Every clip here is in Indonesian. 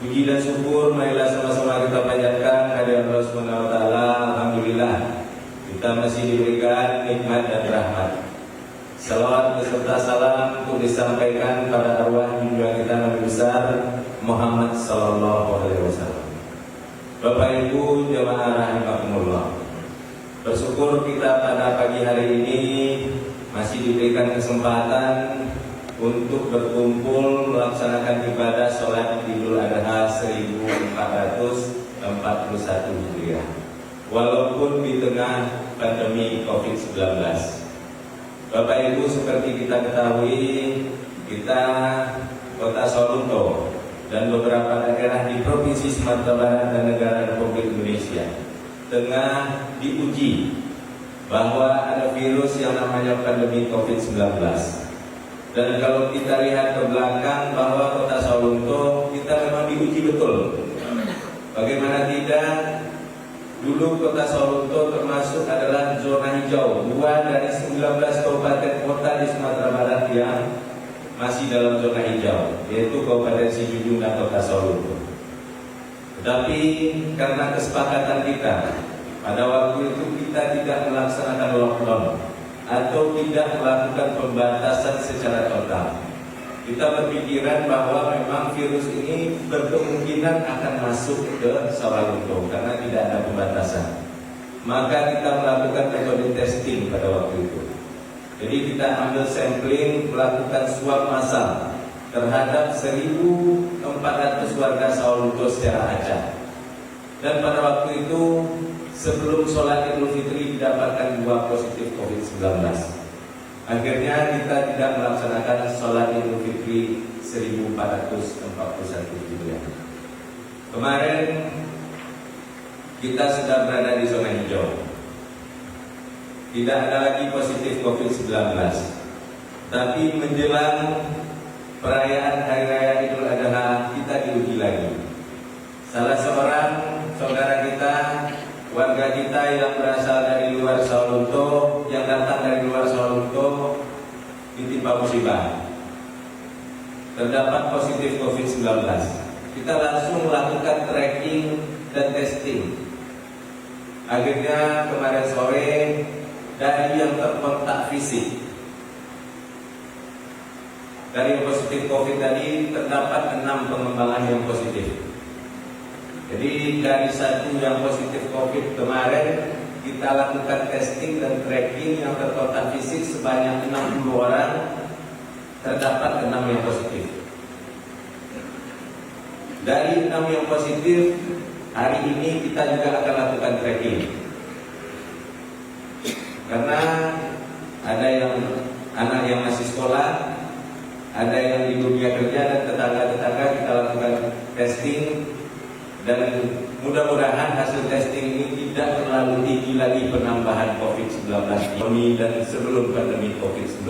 Puji dan syukur marilah sama-sama kita panjatkan kehadirat Allah Subhanahu wa taala. Alhamdulillah kita masih diberikan nikmat dan rahmat. Salawat beserta salam untuk disampaikan pada arwah junjungan kita Nabi besar Muhammad sallallahu alaihi wasallam. Bapak Ibu jamaah rahimakumullah. Bersyukur kita pada pagi hari ini masih diberikan kesempatan untuk berkumpul melaksanakan ibadah sholat Idul Adha 1441 Hijriah. Walaupun di tengah pandemi COVID-19. Bapak Ibu, seperti kita ketahui, kita Kota Sawalunto dan beberapa daerah di Provinsi Sumatera Barat dan Negara Republik Indonesia tengah diuji bahwa ada virus yang namanya pandemi COVID-19. Dan kalau kita lihat ke belakang bahwa Kota Sawalunto kita memang diuji betul. Bagaimana tidak, dulu Kota Sawalunto termasuk adalah zona hijau, 2 dari 19 kabupaten kota di Sumatera Barat yang masih dalam zona hijau, yaitu Kabupaten Sijujung dan Kota Sawalunto. Tetapi karena kesepakatan kita pada waktu itu kita tidak melaksanakan lockdown atau tidak melakukan pembatasan secara total. Kita berpikiran bahwa memang virus ini berkemungkinan akan masuk ke Sawalunto karena tidak ada pembatasan. Maka kita melakukan metode testing pada waktu itu. Jadi kita ambil sampling, melakukan swab massal terhadap 1.400 warga Sawalunto secara acak. Dan pada waktu itu sebelum sholat Idul Fitri didapatkan 2 positif COVID-19. Akhirnya kita tidak melaksanakan sholat Idul Fitri 1441 Hijriah. Kemarin kita sudah berada di zona hijau. Tidak ada lagi positif COVID-19. Tapi menjelang perayaan Hari Raya Idul Adha kita diuji lagi. Salah seorang saudara kita, warga kita yang berasal dari luar Sawalunto, yang datang dari luar Sawalunto ditimpa musibah, terdapat positif COVID-19. Kita langsung melakukan tracking dan testing. Akhirnya kemarin sore dari yang terkontak fisik, dari yang positif COVID tadi terdapat 6 pengembangan yang positif. Jadi dari 1 yang positif COVID kemarin kita lakukan testing dan tracking yang terkontak fisik sebanyak 60 orang, terdapat 6 yang positif. Dari 6 yang positif hari ini kita juga akan lakukan tracking. Karena ada yang anak yang masih sekolah, ada yang di dunia kerja dan tetangga-tetangga kita lakukan testing. Dan mudah-mudahan hasil testing ini tidak terlalu tinggi lagi penambahan COVID-19 ini dan sebelum pandemi COVID-19.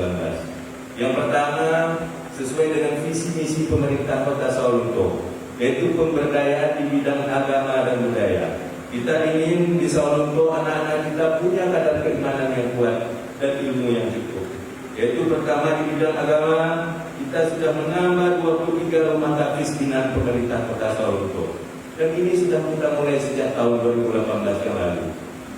Yang pertama, sesuai dengan visi misi pemerintah Kota Sawalunto, yaitu pemberdayaan di bidang agama dan budaya. Kita ingin di Sawalunto anak-anak kita punya kadar keimanan yang kuat dan ilmu yang cukup. Yaitu pertama di bidang agama, kita sudah menambah 23 rumah tahfiz binaan pemerintah Kota Sawalunto. Dan ini sudah kita mulai sejak tahun 2018 yang lalu.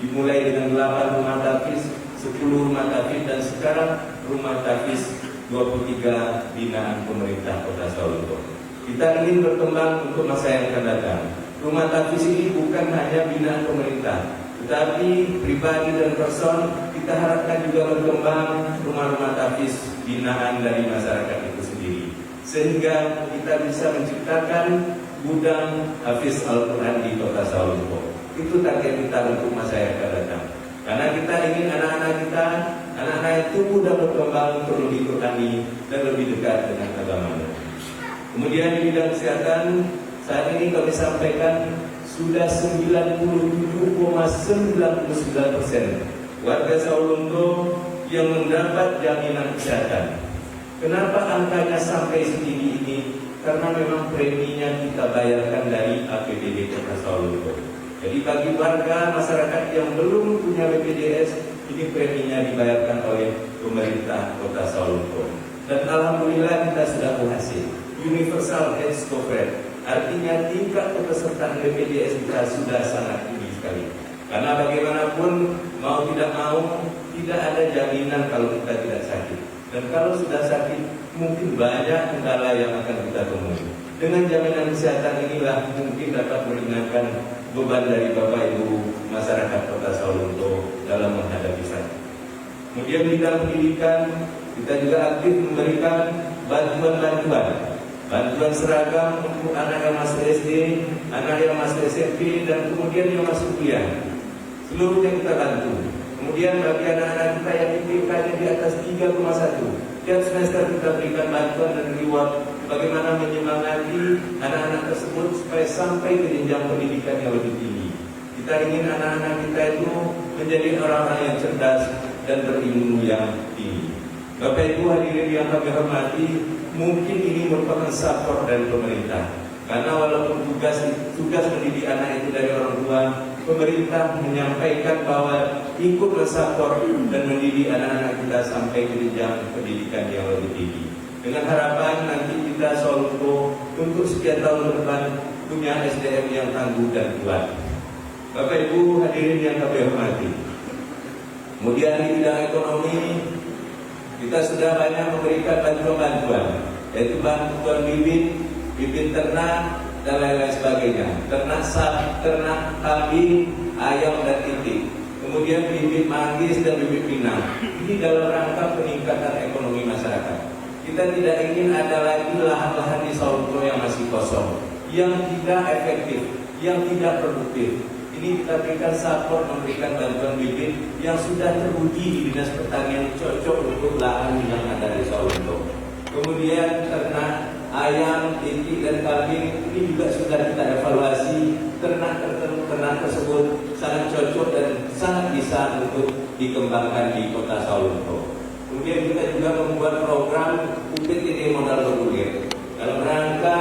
Dimulai dengan 8 rumah tahfiz, 10 rumah tahfiz, dan sekarang rumah tahfiz 23 binaan pemerintah Kota Sawalunto. Kita ingin berkembang untuk masa yang akan datang. Rumah tahfiz ini bukan hanya binaan pemerintah, tetapi pribadi dan person kita harapkan juga berkembang rumah-rumah tahfiz binaan dari masyarakat itu sendiri. Sehingga kita bisa menciptakan gudang hafiz Al-Quran di Kota Sawalunto. Itu target kita untuk masa yang akan datang. Karena kita ingin anak-anak kita, anak-anak yang tumbuh dan berkembang untuk lebih Qurani dan lebih dekat dengan agamanya. Kemudian di bidang kesehatan, saat ini kami sampaikan sudah 97,99% warga Sawalunto yang mendapat jaminan kesehatan. Kenapa angkanya sampai setinggi ini? Karena memang preminya kita bayarkan dari APBD Kota Sawalunto. Jadi bagi warga masyarakat yang belum punya BPJS, ini preminya dibayarkan oleh pemerintah Kota Sawalunto. Dan alhamdulillah kita sudah berhasil. Universal Health Coverage Artinya tingkat kepesertaan BPJS kita sudah sangat tinggi sekali. Karena bagaimanapun mau tidak mau tidak ada jaminan kalau kita tidak sakit. Dan kalau sudah sakit mungkin banyak kendala yang akan kita temui. Dengan jaminan kesehatan inilah mungkin dapat meringankan beban dari Bapak Ibu masyarakat Kota Sawalunto dalam menghadapi sakit. Kemudian bidang pendidikan kita juga aktif memberikan bantuan seragam untuk anak yang masuk SD, anak yang masuk SMP, dan kemudian yang masuk kuliah. Seluruhnya kita bantu. Kemudian bagi anak-anak kita yang IPK-nya di atas 3,1, tiap semester kita berikan bantuan dan reward bagaimana menyemangati anak-anak tersebut supaya sampai ke jenjang pendidikan yang lebih tinggi. Kita ingin anak-anak kita itu menjadi orang-orang yang cerdas dan berilmu yang tinggi. Bapak Ibu hadirin yang kami hormati, mungkin ini merupakan support dari pemerintah. Karena walaupun tugas mendidik anak itu dari orang tua, pemerintah menyampaikan bahwa ikut mensupport dan mendidik anak-anak kita sampai ke jenjang pendidikan yang lebih tinggi. Dengan harapan nanti kita Sawalunto untuk sekian tahun ke depan punya SDM yang tangguh dan kuat. Bapak Ibu hadirin yang kami hormati. Kemudian di bidang ekonomi kita sudah banyak memberikan bantuan-bantuan, yaitu bantuan bibit ternak dan lain-lain sebagainya, ternak sapi, ternak kambing, ayam dan titik. Kemudian bibit manggis dan bibit pinang. Ini dalam rangka peningkatan ekonomi masyarakat. Kita tidak ingin ada lagi lahan-lahan di Sawalunto yang masih kosong, yang tidak efektif, yang tidak produktif. Ini kita berikan support, memberikan bantuan bibit yang sudah teruji di Dinas Pertanian cocok untuk lahan yang ada di Sawalunto. Kemudian ternak ayam, titik dan kambing ini juga sudah kita evaluasi. Ternak tersebut sangat cocok dan sangat bisa untuk dikembangkan di Kota Sawalunto. Kemudian kita juga membuat program UPTD modal bergulir dalam rangka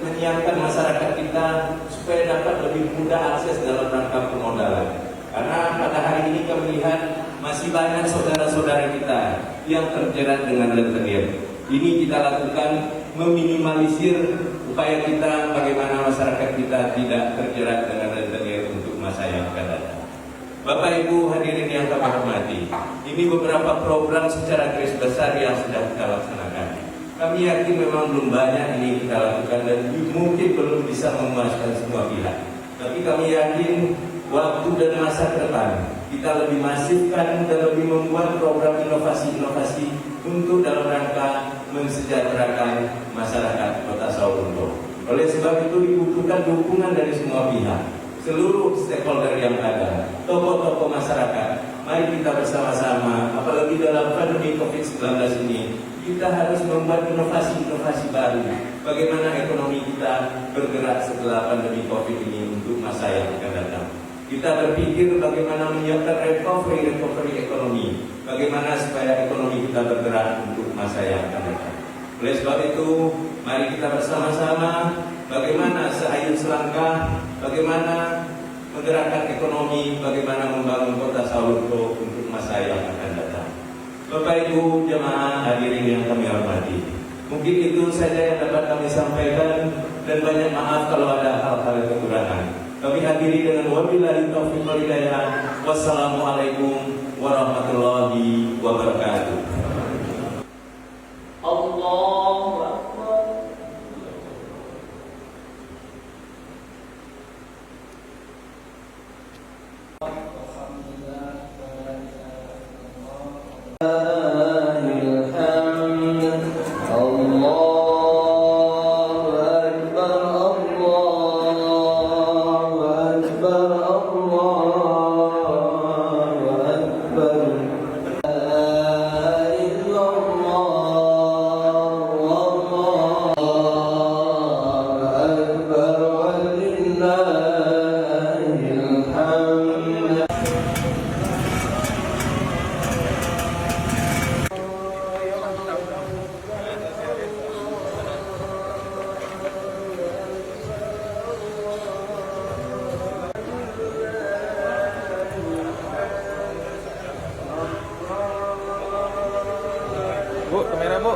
menyiapkan masyarakat kita supaya dapat lebih mudah akses dalam rangka permodalan. Karena pada hari ini kami lihat masih banyak saudara-saudara kita yang terjerat dengan rentenir. Ini kita lakukan meminimalisir upaya kita bagaimana masyarakat kita tidak terjerat dengan rentenir untuk masa yang akan datang. Bapak Ibu hadirin yang kami hormati, ini beberapa program secara garis besar yang sudah kita laksanakan. Kami yakin memang belum banyak ini kita lakukan dan mungkin belum bisa memuaskan semua pihak. Tapi kami yakin waktu dan masa ke depan kita lebih masifkan dan lebih membuat program inovasi-inovasi untuk dalam rangka mensejahterakan masyarakat Kota Sawalunto. Oleh sebab itu dibutuhkan dukungan dari semua pihak, seluruh stakeholder yang ada, tokoh-tokoh masyarakat. Mari kita bersama-sama, apalagi dalam pandemi COVID-19 ini, kita harus membuat inovasi-inovasi baru. Bagaimana ekonomi kita bergerak setelah pandemi COVID ini untuk masa yang akan datang. Kita berpikir bagaimana menyiapkan recovery ekonomi. Bagaimana supaya ekonomi kita bergerak untuk masa yang akan datang. Oleh sebab itu, mari kita bersama-sama bagaimana seayun selangkah, bagaimana menggerakkan ekonomi, bagaimana membangun Kota Sawalunto untuk masa yang akan datang. Bapak Ibu jemaah hadirin yang kami hormati, mungkin itu saja yang dapat kami sampaikan dan banyak maaf kalau ada hal-hal kekurangan. Kami akhiri dengan wabillahi taufiq wal hidayah. Wassalamualaikum warahmatullahi wabarakatuh. Allahu Akbar. Bu, kamera bu.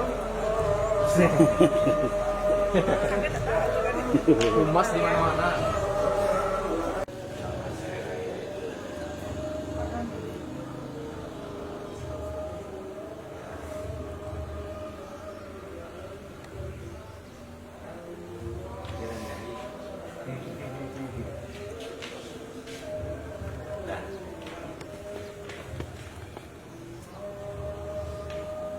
Humas di mana-mana.